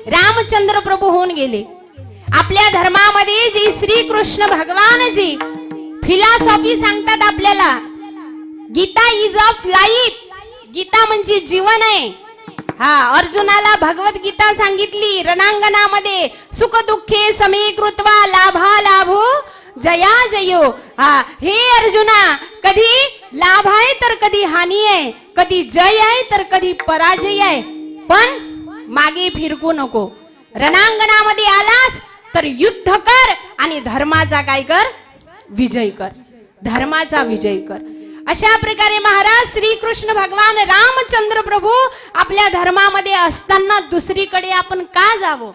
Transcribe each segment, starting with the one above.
रामचंद्र प्रभू होऊन गेले. आपल्या धर्मामध्ये जे श्री कृष्ण भगवान जी फिलॉसॉफी सांगतात आपल्याला, Gita is of life, Gita म्हणजे जीवन आहे. हा, अर्जुनाला भगवत गीता सांगितली रणांगणामध्ये, सुख दुःखे समीकृत्वा लाभा लाभो जया जयो. हा, हे अर्जुना, कधी लाभ आहे तर कधी हानी आहे, कधी जय आहे तर कधी पराजय आहे, पण मागे फिरकू नको. रणांगणामध्ये आलास तर युद्ध कर आणि धर्माचा काय कर, विजय कर, धर्माचा विजय कर. अशा प्रकारे महाराज श्री कृष्ण भगवान रामचंद्र प्रभू आपल्या धर्मामध्ये असताना दुसरीकडे आपण का जावं,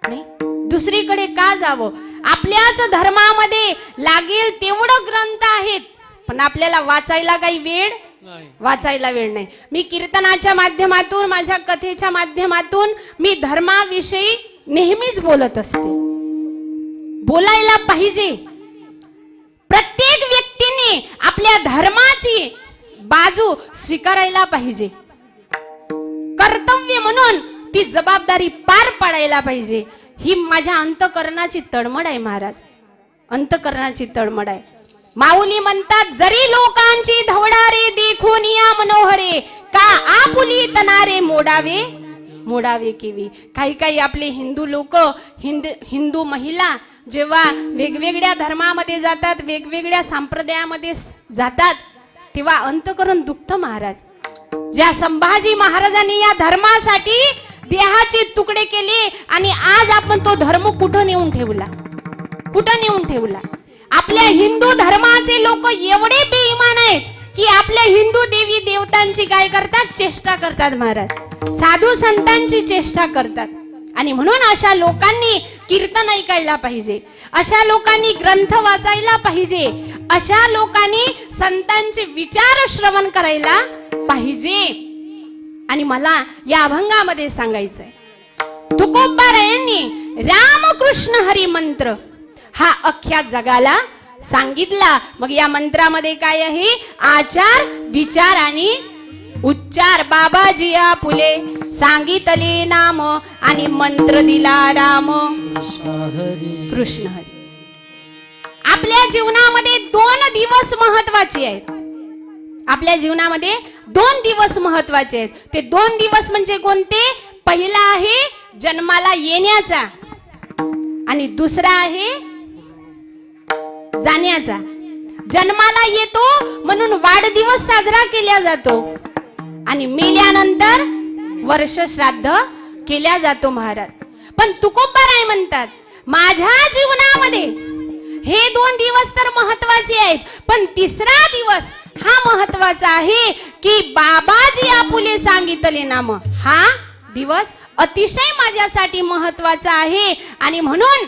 नाही दुसरीकडे का जावं. आपल्याच धर्मामध्ये लागेल तेवढं ग्रंथ आहेत, पण आपल्याला वाचायला काही वेळ, वाचायला वेळ नाही. मी कीर्तनाच्या माध्यमातून, माझ्या कथेच्या माध्यमातून मी धर्माविषयी नेहमीच बोलत असते. बोलायला पाहिजे. प्रत्येक व्यक्तीने आपल्या धर्माची बाजू स्वीकारायला पाहिजे. कर्तव्य म्हणून ती जबाबदारी पार पाडायला पाहिजे. ही माझ्या अंतःकरणाची तळमळ आहे महाराज, अंतःकरणाची तळमळ आहे. माऊली म्हणतात, जरी लोकांची धवडारे देखून या मनोहरे, का आपुली तनारे मोडावे मोडावे केवी. काही आपले हिंदू लोक, हिंदू महिला जेव्हा वेगवेगळ्या धर्मामध्ये जातात, वेगवेगळ्या संप्रदायामध्ये जातात, तेव्हा अंतःकरण दुखतं महाराज. ज्या संभाजी महाराजांनी या धर्मासाठी देहाचे तुकडे केले आणि आज आपण तो धर्म कुठं नेऊन ठेवला, कुठं नेऊन ठेवला. आपल्या हिंदू धर्माचे लोक एवढे बेईमान आहेत की आपल्या हिंदू देवी देवतांची काय करतात, चेष्टा करतात महाराज, साधू संतांची चेष्टा करतात. आणि म्हणून अशा लोकांनी कीर्तन ऐकायला पाहिजे, अशा लोकांनी ग्रंथ वाचायला पाहिजे, अशा लोकांनी संतांचे विचार श्रवण करायला पाहिजे. आणि मला या अभंगामध्ये सांगायचंय, तुकोबारायांनी रामकृष्ण हरी मंत्र हा अख्ख्या जगाला सांगितला. मग या मंत्रामध्ये काय आहे, आचार विचार आणि उच्चार. बाबाजी फुले सांगितले नाम आणि मंत्र दिला राम कृष्ण हरी. आपल्या जीवनामध्ये 2 दिवस महत्वाचे आहेत. आपल्या जीवनामध्ये 2 दिवस महत्वाचे आहेत. ते 2 दिवस म्हणजे कोणते? पहिला आहे जन्माला येण्याचा आणि दुसरा आहे जाण्याचा. जन्माला येतो म्हणून वाढदिवस साजरा केला जातो आणि मेल्यानंतर वर्ष श्राद्ध केल्या जातो महाराज. पण तुकोबाराय म्हणतात, माझ्या जीवनामध्ये हे 2 दिवस तर महत्वाचे आहेत, पण तिसरा दिवस हा महत्वाचा आहे की बाबाजी आपुले सांगितले नाम. हा दिवस अतिशय माझ्यासाठी महत्वाचा आहे. आणि म्हणून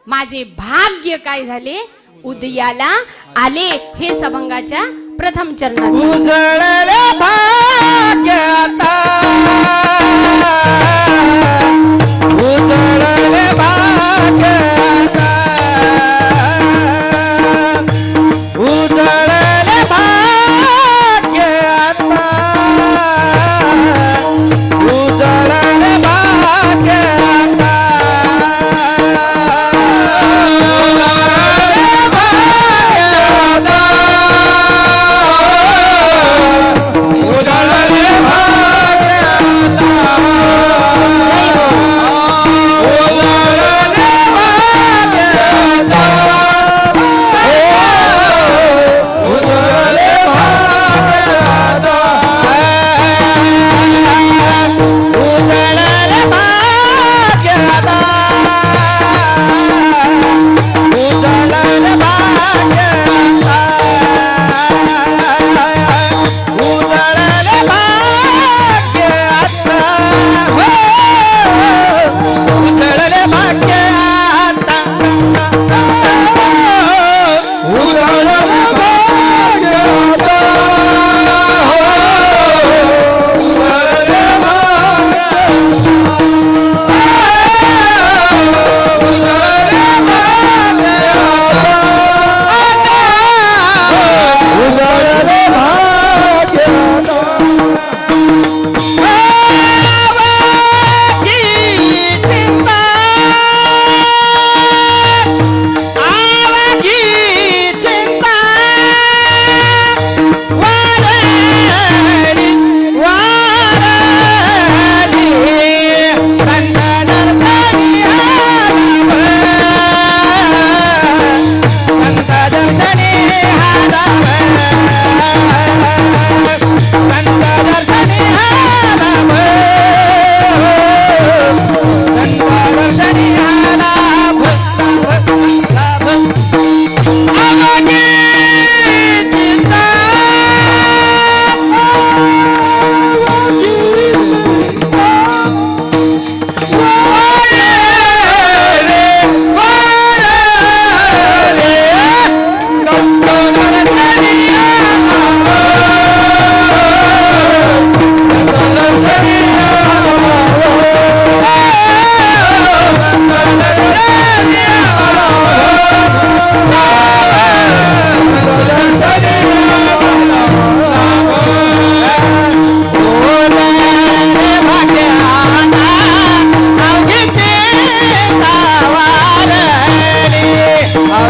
माझे भाग्य काय झाले, उदयाला आले. हे सभंगाच्या प्रथम चरणात उजळले भाग्यता, उजळले भाग्यता, उजळले भाग्यता, उजळले भाग्यता. जय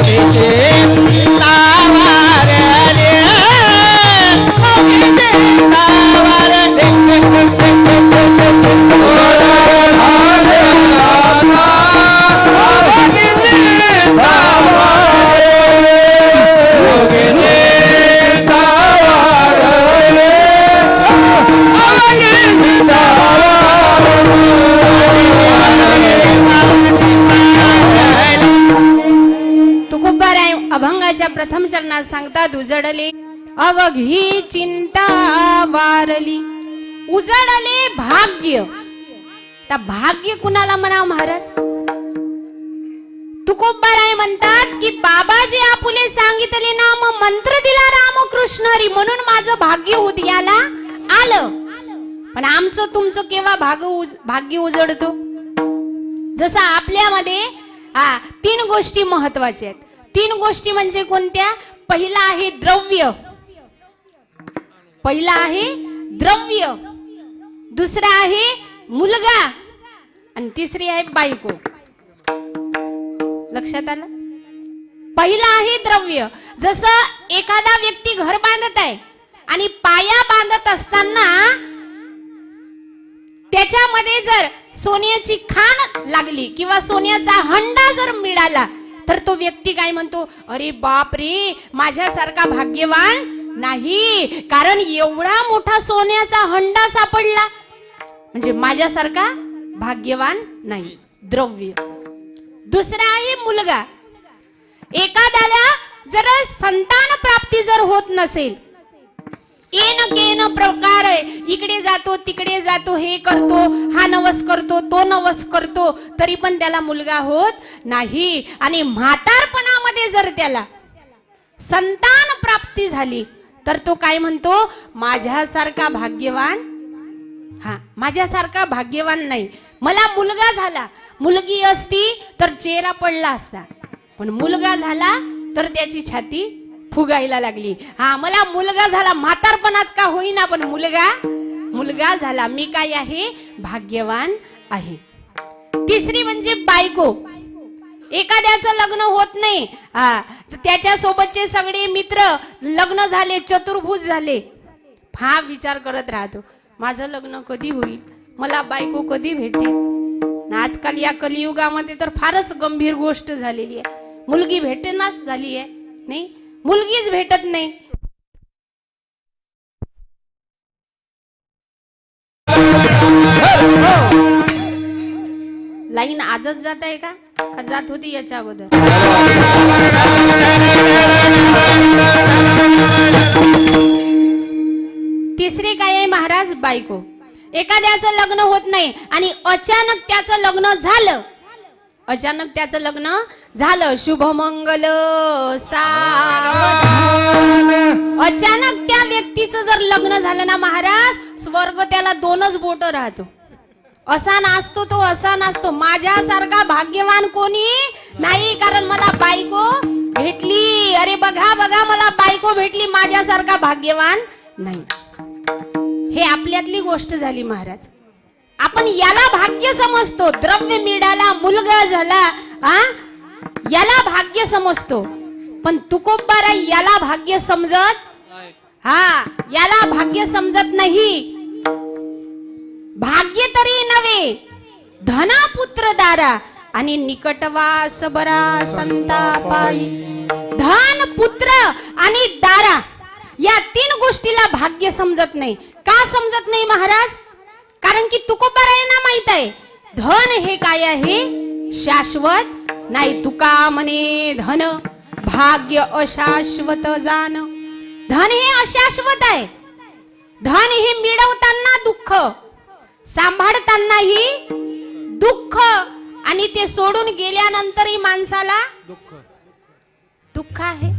मोगीचे सावरले मोगीचे सावरले तुकोबाराय अभंगाच्या प्रथम चरणात सांगतात उजडले अवघी चिंता वारली उजडले भाग्य. त्या भाग्य कुणाला म्हणा महाराज? तुकोबाराय म्हणतात की बाबाजी आपुले सांगितले नाम मंत्र दिला रामकृष्ण हरी म्हणून माझं भाग्य उदयाला आलं. पण आमचं तुमचं केव्हा भाग्य उजडतो? जसं आपल्यामध्ये तीन गोष्टी महत्वाच्या आहेत. तीन गोष्टी म्हणजे कोणत्या? पहिला आहे द्रव्य, पहिला आहे द्रव्य, दुसरा आहे मुलगा आणि तिसरी आहे बायको. लक्षात आलं? पहिला आहे द्रव्य. जसं एखादा व्यक्ती घर बांधत आहे आणि पाया बांधत असताना त्याच्यामध्ये जर सोन्याची खाण लागली किंवा सोन्याचा हंडा जर मिळाला तर तो व्यक्ती काय म्हणतो? अरे बाप रे, माझ्यासारखा भाग्यवान नाही, कारण एवढा मोठा सोन्याचा हंडा सापडला म्हणजे माझ्यासारखा भाग्यवान नाही. द्रव्य. दुसरा आहे मुलगा. एखाद्याला जर संतान प्राप्ती जर होत नसेल, येन केन प्रकार इकडे जातो तिकडे जातो, हे करतो, हा नवस करतो, तो नवस करतो, तरी पण त्याला मुलगा होत नाही. आणि म्हातारपणामध्ये जर त्याला संतान प्राप्ती झाली तर तो काय म्हणतो? माझ्यासारखा भाग्यवान, माझ्यासारखा भाग्यवान नाही. मला मुलगा झाला, मुलगी असती तर चेहरा पडला असता, पण मुलगा झाला तर त्याची छाती फुगायला लागली. मला मुलगा झाला, म्हातारपणात का होईना पण मुलगा झाला, मी काय आहे? भाग्यवान आहे. तिसरी म्हणजे बायको. एखाद्याचं लग्न होत नाही, त्याच्या सोबतचे सगळे मित्र लग्न झाले, चतुर्भुज झाले, हा विचार करत राहतो माझं लग्न कधी होईल, मला बायको कधी भेटेल. आजकाल या कलियुगामध्ये तर फारच गंभीर गोष्ट झालेली आहे. मुलगी भेटेनाच झाली आहे, नाही, मुलगीच भेटत नाही. लाईन आजच जात आहे का जात होती याच्या अगोदर? तिसरी काय आहे महाराज? बायको. एखाद्याचं लग्न होत नाही आणि अचानक त्याचं लग्न झालं, अचानक त्याचं लग्न झालं, शुभमंगल सावधान. अचानक त्या व्यक्तीचं जर लग्न झालं ना महाराज, स्वर्ग त्याला दोनच बोट राहतो. असा नाचतो तो, असा नाचतो. माझ्यासारखा भाग्यवान कोणी नाही, कारण मला बायको भेटली. अरे बघा बघा, मला बायको भेटली, माझ्यासारखा भाग्यवान नाही. हे आपल्यातली गोष्ट झाली महाराज. आपण याला भाग्य समजतो, द्रव्य मिळाला, मुलगा झाला, याला भाग्य समजतो. पण तुकोबाराय याला भाग्य समजत, याला भाग्य समजत नाही. भाग्य तरी नव्हे, धना पुत्र दारा आणि निकटवास बरा संतापाई. धन, पुत्र आणि दारा या तीन गोष्टीला भाग्य समजत नाही. का समजत नाही महाराज? कारण की तुकोबारायांना माहित आहे धन हे काय आहे? शाश्वत नाही. तुका म्हणे धन भाग्य अशाश्वत जाण. धन हे अशाश्वत आहे. धन हे मिळवताना दुःख, सांभाळतानाही दुःख, आणि ते सोडून गेल्यानंतरही माणसाला दुःख आहे.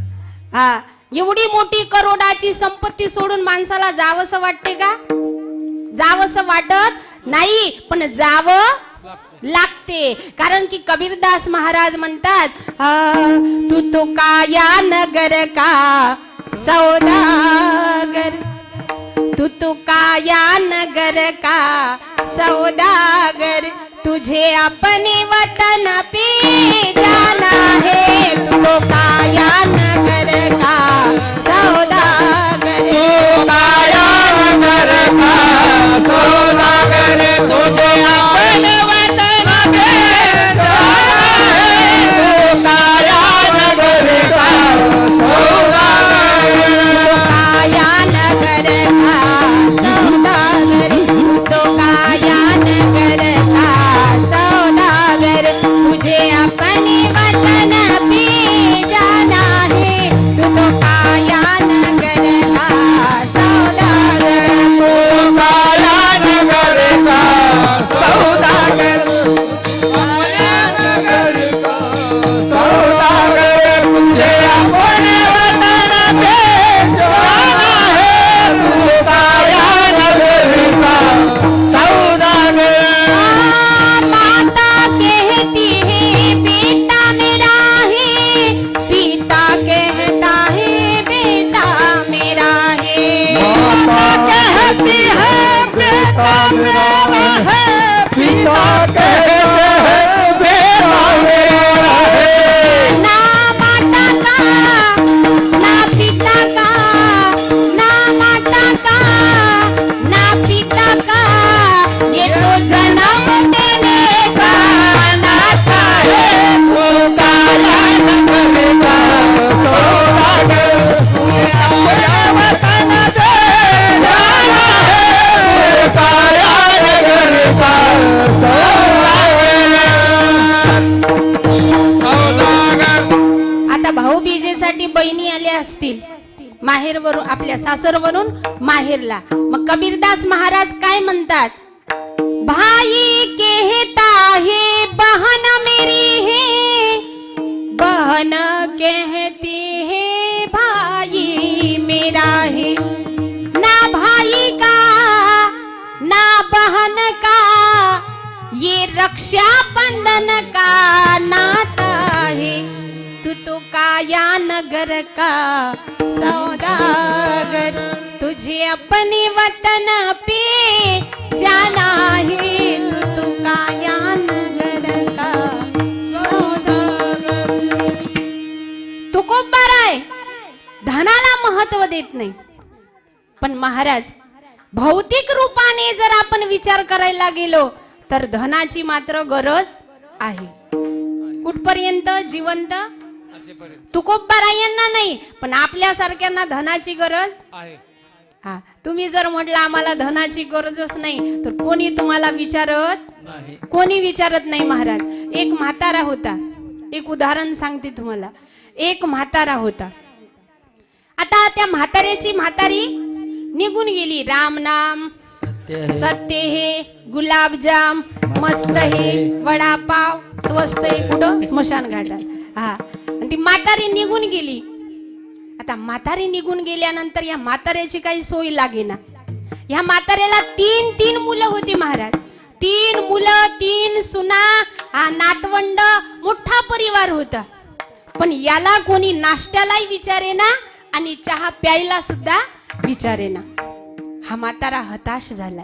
एवढी मोठी करोडाची संपत्ती सोडून माणसाला जावंसं वाटते का? जावंसं वाटत नाही, पण जावं लागते. कारण की कबीरदास महाराज म्हणतात, तू तो काया नगर का सौदागर, तू तो काया नगर का सौदागर, तुझे अपने वतन पे जाना है, तू तो कहती है बेटा मेरा है, पिता कहते हैं बेटा मेरा है। ना माता का ना पिता का, ना माता का ना पिता का, ये तो जन्म देने का नाता है। पुकारा नगरता तो लागे, मेरा वतन दे जाना है। पुकारा नगरता तो लागे। आता भाऊबीजेसाठी बहिणी आल्या असतील माहेरवरून, आपल्या सासरवरून माहेरला. मग कबीरदास महाराज काय म्हणतात? भाई कहता है बहन मेरी है, बहन कहती है भाई मेरा है। ना भाई का ना बहन का, ये रक्षा बंधन का नाता है। तू तो काया नगर का सौदागर, तुझे अपने वतन पे जाना है। तू तो काया नगर का सौदागर. तुकोबार आहे, धनाला महत्व देत नाही. पण महाराज भौतिक रूपाने जर आपण विचार करायला गेलो तर धनाची मात्र गरज आहे. कुठपर्यंत? जिवंत तुकोबारायांना नाही, पण आपल्या सारख्यांना धनाची गरज आहे. हा, तुम्ही जर म्हटलं आम्हाला धनाची गरजच नाही तर कोणी तुम्हाला विचारत नाही. कोणी विचारत नाही. महाराज एक म्हातारा होता, एक उदाहरण सांगते तुम्हाला. एक म्हातारा होता. आता त्या म्हाताऱ्याची म्हातारी निघून गेली. राम नाम सत्य हे, गुलाबजाम मस्त हे, वडापाव स्वस्त आहे. कुठं? स्मशान घाटात. हा, आणि ती म्हातारी निघून गेली. आता म्हातारी निघून गेल्यानंतर या म्हाताऱ्याची काही सोय लागेना. या म्हाताऱ्याला तीन मुलं होती महाराज. 3 मुलं, 3 सुना, नातवंड, मोठा परिवार होता. पण याला कोणी नाश्त्यालाही विचारेना आणि चहा प्यायला सुद्धा विचारेना. हा म्हातारा हताश झाला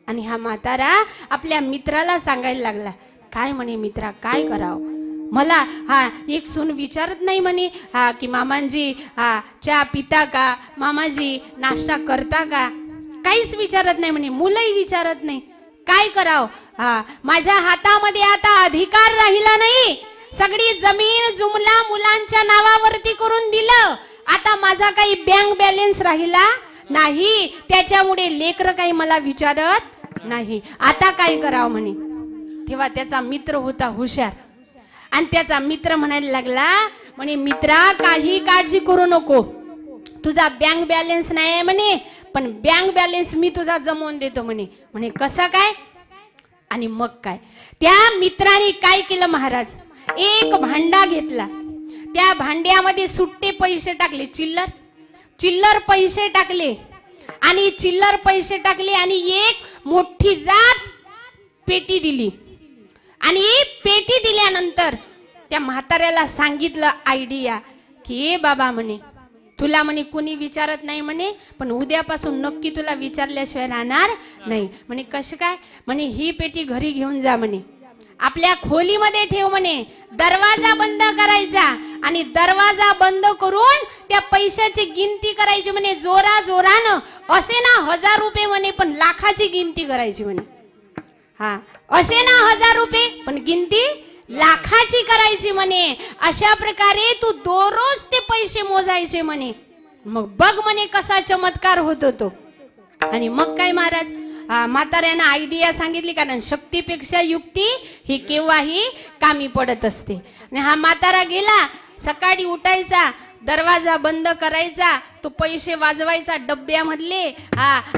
आणि हा म्हातारा आपल्या मित्राला सांगायला लागला. काय म्हणे मित्रा, काय करावं? मला एक सून विचारत नाही म्हणे की मामांजी चहा पिता का, मामाजी नाश्ता करता का, काहीच विचारत नाही म्हणे. मुलंही विचारत नाही. काय करावं? माझ्या हातामध्ये आता अधिकार राहिला नाही. सगळी जमीन जुमला मुलांच्या नावावरती करून दिलं. आता माझा काही बँक बॅलन्स राहिला नाही, त्याच्यामुळे लेकर काही मला विचारत नाही. आता काय करावं म्हणे. तेव्हा त्याचा मित्र होता हुशार आणि त्याचा मित्र म्हणायला लागला म्हणे, मित्रा काही काळजी करू नको, तुझा बँक बॅलन्स नाही आहे म्हणे, पण बँक बॅलन्स मी तुझा जमवून देतो म्हणे. म्हणे कसा काय? आणि मग काय? त्या मित्राने काय केलं महाराज, एक भांडा घेतला. त्या भांड्यामध्ये सुट्टे पैसे टाकले, चिल्लर पैसे टाकले आणि चिल्लर पैसे टाकले आणि एक मोठी जात पेटी दिली. आणि पेटी दिल्यानंतर त्या म्हाताऱ्याला सांगितलं आयडिया की बाबा म्हणे तुला म्हणे कुणी विचारत नाही म्हणे, पण उद्यापासून नक्की तुला विचारल्याशिवाय राहणार नाही म्हणे. कसं काय? म्हणे ही पेटी घरी घेऊन जा म्हणे, आपल्या खोलीमध्ये ठेव म्हणे, दरवाजा बंद करायचा आणि दरवाजा बंद करून त्या पैशाची गिनती करायची म्हणे जोरा जोरानं. असे ना 1000 रुपये म्हणे, पण लाखाची गिनती करायची म्हणे. असे ना 1000 रुपये, पण गिनती लाखाची करायची म्हणे. अशा प्रकारे तू दररोज ते पैसे मोजायचे म्हणे. मग बघ म्हणे कसा चमत्कार होतो तो. आणि मग काय महाराज, म्हाताऱ्यानं आयडिया सांगितली, कारण शक्तीपेक्षा युक्ती ही केव्हाही कामी पडत असते. आणि हा म्हातारा गेला, सकाळी उठायचा, दरवाजा बंद करायचा, तो पैसे वाजवायचा डब्यामधले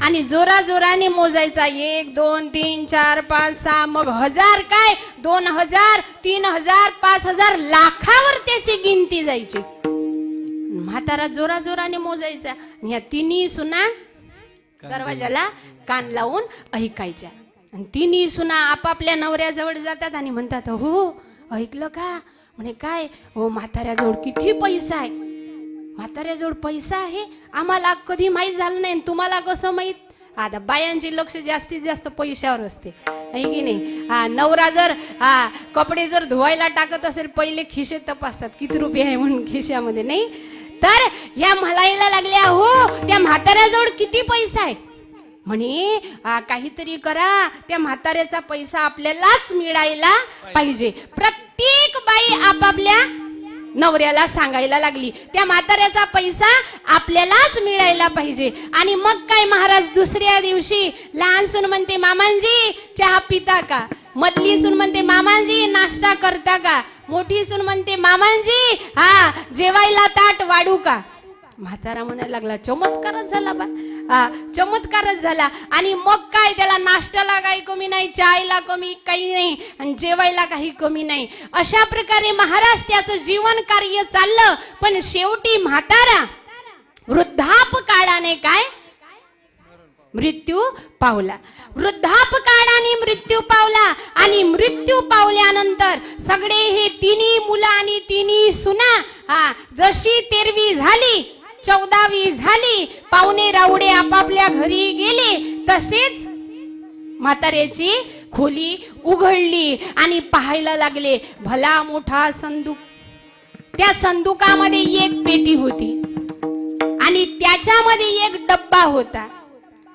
आणि जोरा जोराने मोजायचा. 1 2 3 4 5 6, मग 1000 काय 2000 3000 5000 लाखावर त्याची गिनती जायची. म्हातारा जोरा जोराने मोजायचा. ह्या तिन्ही सुना दरवाजाला कान लावून ऐकायच्या. आणि तिन्ही सुना आपापल्या नवऱ्याजवळ जातात आणि म्हणतात, हो ऐकलं का? म्हणे काय? हो म्हाताऱ्याजवळ किती पैसा आहे, म्हाताऱ्याजवळ पैसा आहे, आम्हाला कधी माहीत झालं नाही, तुम्हाला कसं माहीत? आता बायांचे लक्ष जास्तीत जास्त पैशावर असते आहे की नाही. हा नवरा जर कपडे जर धुवायला टाकत असेल पहिले खिशे तपासतात किती रुपये आहे म्हणून खिशामध्ये, नाही तर ह्या म्हणायला लागल्या हो त्या म्हाताऱ्याजवळ किती पैसा आहे म्हणे. काहीतरी करा, त्या म्हाताऱ्याचा पैसा आपल्यालाच मिळायला पाहिजे. प्रत्येक बाई आपापल्या नवऱ्याला सांगायला लागली त्या म्हाताऱ्याचा पैसा आपल्यालाच मिळायला पाहिजे. आणि मग काय महाराज दुसऱ्या दिवशी लहान सून म्हणते मामांजी चहा पिता का, मधली सून म्हणते मामांजी नाश्ता करता का, मोठी सून म्हणते मामांजी जेवायला ताट वाढू का. म्हातारा म्हणायला लागला चमत्कारच झाला बा, चमत्कारच झाला. आणि मग काय त्याला नाश्त्याला काही कमी नाही, चायला कमी काही नाही आणि जेवायला काही कमी नाही. अशा प्रकारे महाराज त्याचं जीवन कार्य चाललं. पण शेवटी म्हातारा वृद्धापकाळाने काय मृत्यू पावला. वृद्धापकाळाने मृत्यू पावला. आणि मृत्यू पावल्यानंतर सगळे हे तिन्ही मुलं आणि तिन्ही सुना जशी 13वी झाली 14वी झाली, पाहुणे रावडे आपापल्या घरी गेले, तसेच म्हाताऱ्याची खोली उघडली आणि पाहायला लागले भला मोठा संदूक. त्या संदुकामध्ये एक पेटी होती आणि त्याच्यामध्ये एक डब्बा होता.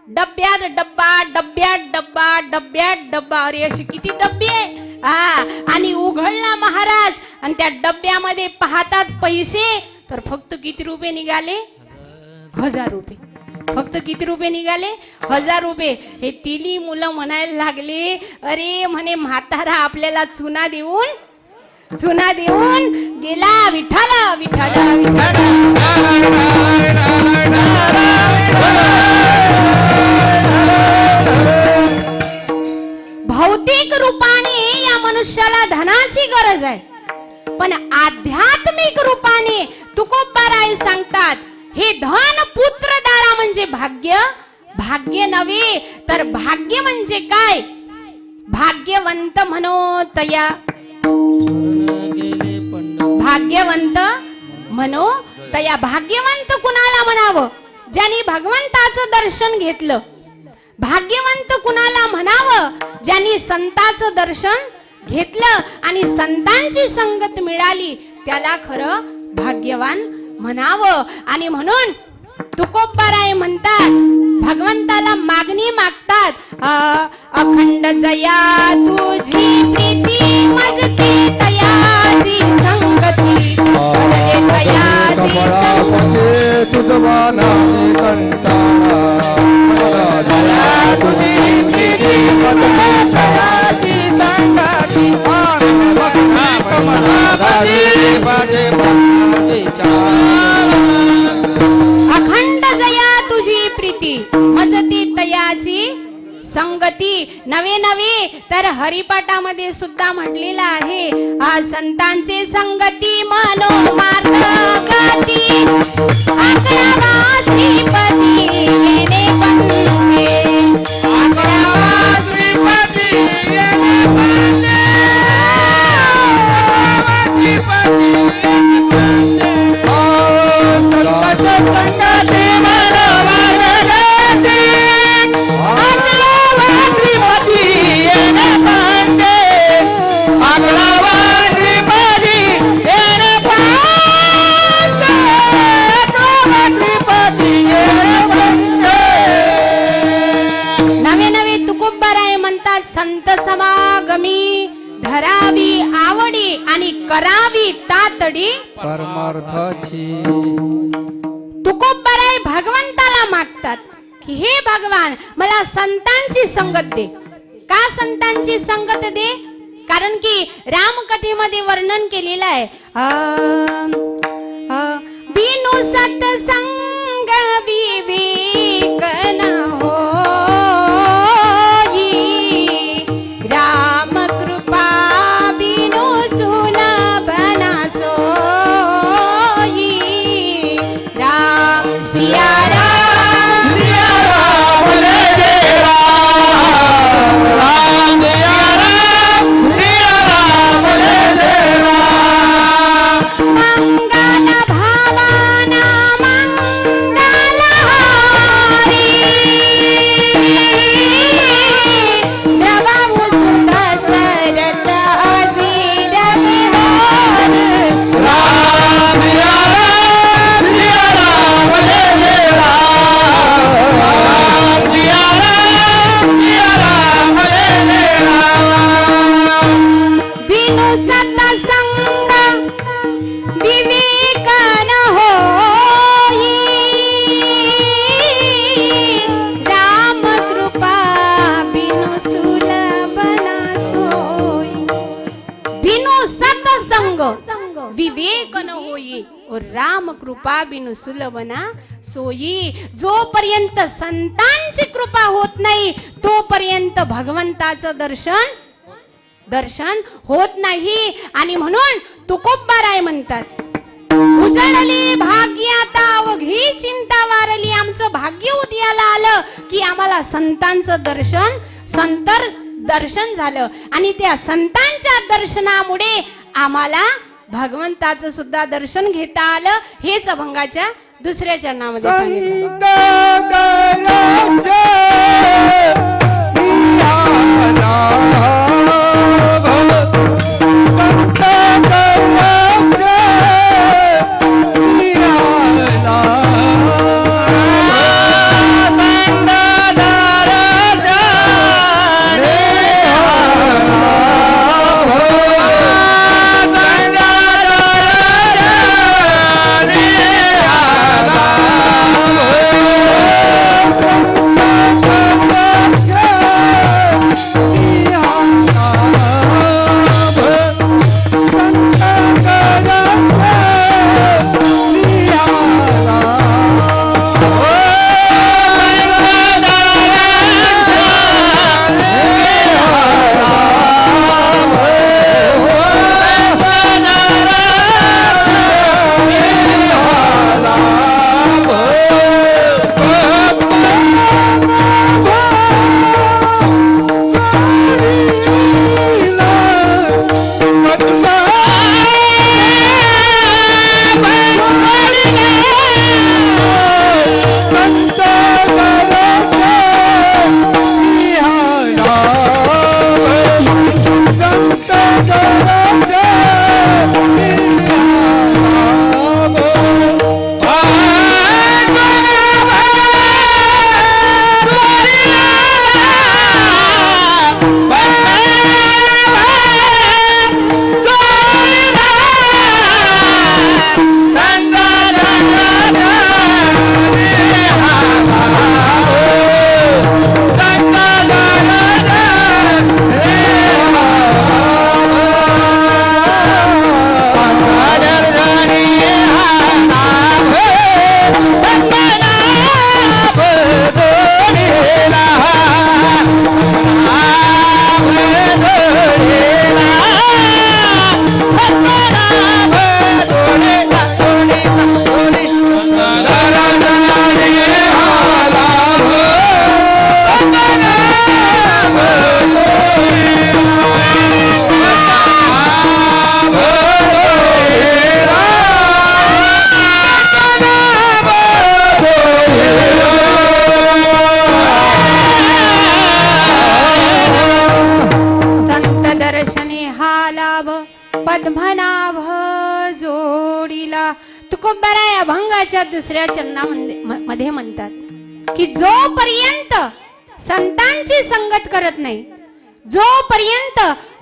डब्यात डब्बा डब्यात डब्बा डब्यात डब्बा, अरे असे किती डब्बे आहे. आणि उघडला महाराज आणि त्या डब्यामध्ये पाहतात पैसे, तर फक्त किती रुपये निघाले 1000 रुपये. फक्त किती रुपये निघाले 1000 रुपये. हे तिन्ही मुलं म्हणायला लागले अरे म्हणे म्हातारा आपल्याला चुना देऊन गेला. विठाला विठाला विठाला. भौतिक रूपाने या मनुष्याला धनाची गरज आहे, पण आध्यात्मिक रूपाने तुकोबाराय सांगतात हे धन पुत्रदारा म्हणजे भाग्य. भाग्य नव्हे तर भाग्य म्हणजे काय. भाग्यवंत म्हणो तया, भाग्यवंत म्हणो तया. भाग्यवंत कुणाला म्हणावं ज्यांनी भगवंताचं दर्शन घेतलं. भाग्यवंत कुणाला म्हणावं ज्यांनी संताचं दर्शन घेतलं आणि संतांची संगत मिळाली, त्याला खरं भाग्यवान म्हणावं. आणि म्हणून तुकोबाराय म्हणतात भगवंताला मागणी मागतात अखंड जया तुझी प्रीती मजते तयाची संगती तयाची संगती तुझवा नामे कंटाळा तुझी प्रीती मजते तयाची संगती अखंड जया तुझी प्रीती मजती तयाची संगती. नवे नवे तर हरिपाठामध्ये सुद्धा म्हटलेलं आहे संतांचे संगती मनोमार्ग गती आकडावा श्रीपती येणे पंथे आकडावा श्रीपती येणे पंथे संत समागमी धरावी आवडी आणि करावी तातडी परमार्थाची. तुकोबाराय भगवंताला मागतात की हे भगवान मला संतांची संगत दे. का संतांची संगत दे? कारण की रामकथेमध्ये वर्णन केलेलं आहे बिनु सत्संग विवेक न हो मंगल विवेक न होई और राम कृपा बिनु सुलभना सोयी. जोपर्यंत संतांची कृपा होत नाही तोपर्यंत भगवंताचं दर्शन होत नाही. आणि म्हणून तुकोबाराय म्हणतात, उजळली भाग्याता अवघी चिंता वारली. आमचं भाग्य उदयाला आलं की आम्हाला संतांचं दर्शन झालं आणि त्या संतांच्या दर्शनामुळे आम्हाला भगवंताचं सुद्धा दर्शन घेता आलं. हेच अभंगाच्या दुसऱ्या चरणामध्ये सांगितलं. पद्मनाभ जोडीला. तुकोबाराय अभंगाच्या दुसऱ्या चरणामध्ये म्हणतात की जोपर्यंत संतांची संगत करत नाही, जोपर्यंत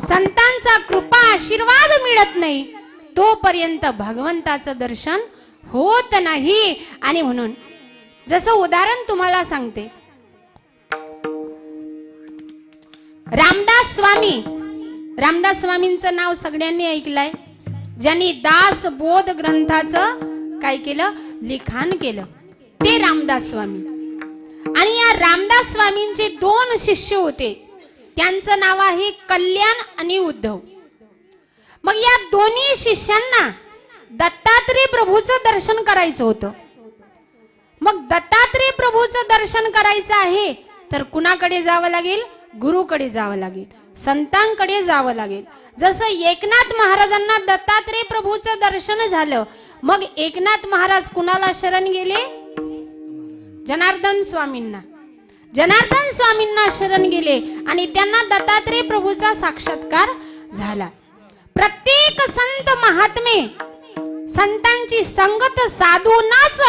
संतांचा कृपा आशीर्वाद मिळत नाही तोपर्यंत भगवंताचं दर्शन होत नाही. आणि म्हणून जसं उदाहरण तुम्हाला सांगते, रामदास स्वामींचं नाव सगळ्यांनी ऐकलंय, ज्यांनी दास बोध ग्रंथाचं काय केलं, लिखाण केलं, ते रामदास स्वामी. आणि या रामदास स्वामींचे 2 शिष्य होते, त्यांचं नाव आहे कल्याण आणि उद्धव. मग या दोन्ही शिष्यांना दत्तात्रय प्रभूचं दर्शन करायचं होतं. मग दत्तात्रय प्रभूचं दर्शन करायचं आहे तर कुणाकडे जावं लागेल, गुरुकडे जावं लागेल, संतांकडे जावं लागेल. जसं एकनाथ महाराजांना दत्तात्रय प्रभूचं दर्शन झालं, मग एकनाथ महाराज कुणाला शरण गेले, जनार्दन स्वामींना शरण गेले आणि त्यांना दत्तात्रय प्रभूचा साक्षात्कार झाला. प्रत्येक संत महात्मे संतांची संगत साधूनच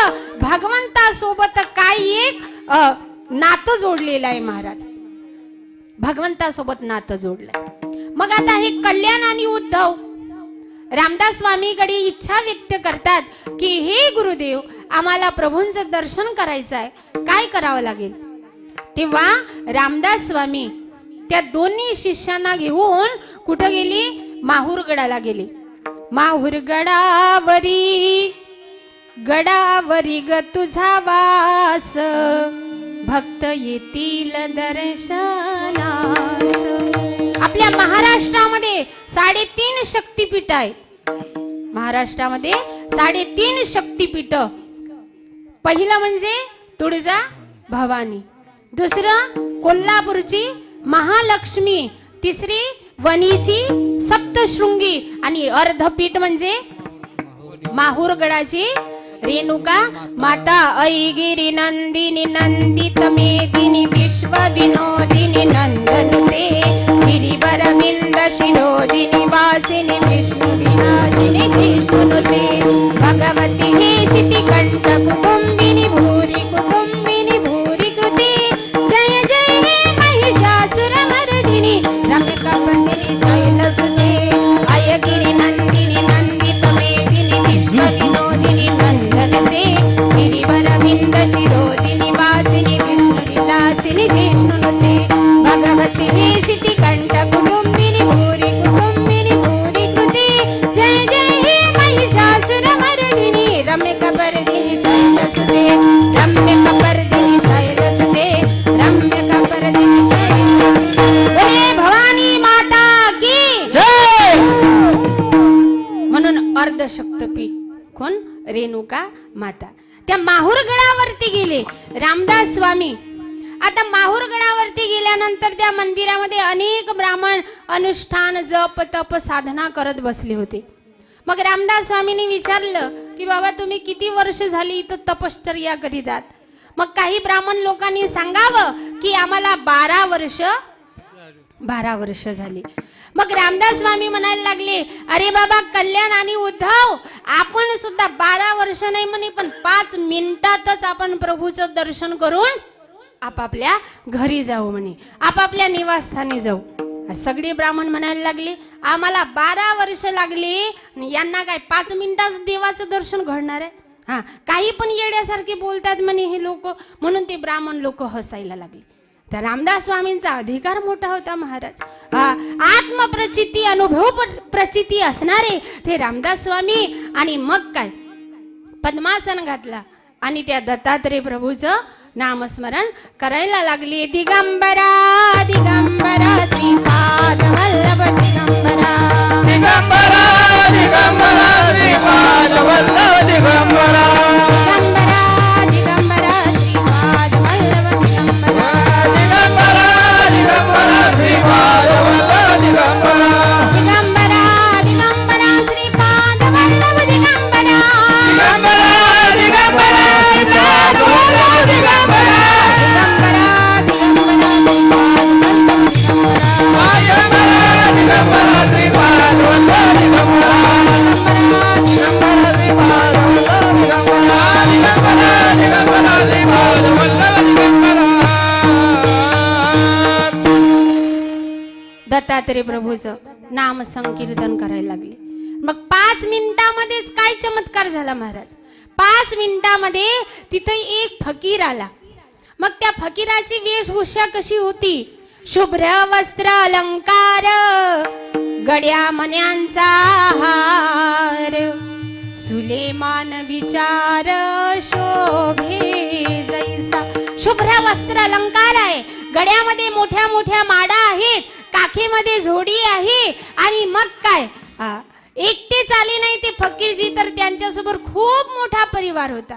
भगवंतासोबत काय एक नातं जोडलेलं आहे. महाराज भगवंतासोबत नातं जोडलंय. मग आता हे कल्याण आणि उद्धव रामदास स्वामीकडे इच्छा व्यक्त करतात की हे गुरुदेव, आम्हाला प्रभूंचं दर्शन करायचं आहे, काय करावं लागेल. तेव्हा रामदास स्वामी त्या दोन्ही शिष्यांना घेऊन कुठं गेली, माहूरगडाला गेली. माहुर गडावरी ग तुझा वास, भक्त येतील दर्शनास. आपल्या महाराष्ट्रामध्ये 3.5 शक्तिपीठ आहेत. महाराष्ट्रामध्ये 3.5 शक्तिपीठ. पहिलं म्हणजे तुळजा भवानी, दुसरं कोल्हापूरची महालक्ष्मी, तिसरी वणीची सप्तशृंगी आणि अर्धपीठ म्हणजे माहुरगडाची रेणुका माता. ऐगिरी नंदिनी नंदित मेदिनी विश्व विनोदिनी नंदनुते, गिरिवर विंद शिरोदिनी वासिनी विष्णु विलासिनी विष्णुनुते, भगवती हे शितिकंठ कुटुंबिनी भूरी कुटुंबिनी भूरी कृती, जय जय हे महिषासुरमर्दिनी रम्यकपर्दिनी शैलसुते, अयगिरी नंदिनी नंदित मेदिनी विश्व विनोदिनी नंदनते, गिरिवर विंद शिरोदिनी वासिनी विष्णु विलासिनी विष्णुनुते, भगवती हे शितिकंठ कुटुंबिनी भूरी कुटुंबिनी भूरी कृती, जय जय हे महिषासुरमर्दिनी रम्यकपर्दिनी शैलसुते, रम्यकपर्दिनी शैलसुते, रम्यकपर्दिनी शैलसुते. बोले भवानी माता की जय. म्हणून अर्धशक्तपीठ कोण? रेणुका माता. त्या माहुरगडावरती गेले रामदास स्वामी. आता माहुरगडावरती गेल्यानंतर त्या मंदिरामध्ये अनेक ब्राह्मण अनुष्ठान जप तप साधना करत बसले होते. मग रामदास स्वामींनी विचारलं की बाबा तुम्ही किती वर्ष झाली इथं तपश्चर्या करीतात? मग काही ब्राह्मण लोकांनी सांगावं की आम्हाला 12 वर्ष झाली. मग रामदास स्वामी म्हणायला लागले, अरे बाबा कल्याण आणि उद्धव, आपण सुद्धा 12 वर्ष नाही म्हणे, पण 5 मिनिटातच आपण प्रभूचं दर्शन करून आपापल्या घरी जाऊ म्हणे, आपापल्या निवासस्थानी जाऊ. सगळे ब्राह्मण म्हणायला लागले, आम्हाला 12 वर्ष लागले आणि यांना काय 5 मिनिटात देवाचं दर्शन घडणार आहे? हा, काही पण येड्यासारखे बोलतात म्हणे हे लोक. म्हणून ते ब्राह्मण लोक हसायला लागले. त्या रामदास स्वामींचा अधिकार मोठा होता महाराज. आत्मप्रचिती अनुभव प्रचिती असणारे ते रामदास स्वामी. आणि मग काय पद्मासन घातला आणि त्या दत्तात्रय प्रभूचं नामस्मरण करायला लागली. दिगंबरा दिगंबरा श्रीपाद वल्लभ दिगंबरा, दिगंबरा दिगंबरा श्रीपाद वल्लभ दिगंबरा, दिगंबरा दिगंबरा श्रीपाद वल्लभ दिगंबरा, दिगंबरा दिगंबरा श्रीपाद वल्लभ दिगंबरा, दिगंबरा दिगंबरा श्रीपाद वल्लभ दिगंबरा, दिगंबरा दिगंबरा श्रीपाद वल्लभ दिगंबरा, दिगंबरा दिगंबरा श्रीपाद वल्लभ दिगंबरा, दिगंबरा श्रीपाद वल्लभ दिगंबरा, दिगंबरा श्रीपाद वल्लभ दिगंबरा, दिगंबरा दिगंबरा श्रीपाद वल्लभ दिगंबरा. दत्तात्रय प्रभूचं नाम संकीर्तन करायला लागले. मग 5 मिनिटामध्येच काय चमत्कार झाला महाराज. 5 मिनिटामध्ये तिथे एक फकीर आला. मग त्या फकीराची वेशभूषा कशी होती? शुभ्र वस्त्र अलंकार, गड्या मण्यांचा हार, सुलेमान विचार शोभे जैसा. शुभ्र वस्त्र अलंकार आहे, गड्यामध्ये मोठ्या मोठ्या माडा आहेत, काखेमध्ये झोडी आहे. आणि मग काय एकटेच आले नाही ते फकीरजी, तर त्यांच्यासोबत खूप मोठा परिवार होता.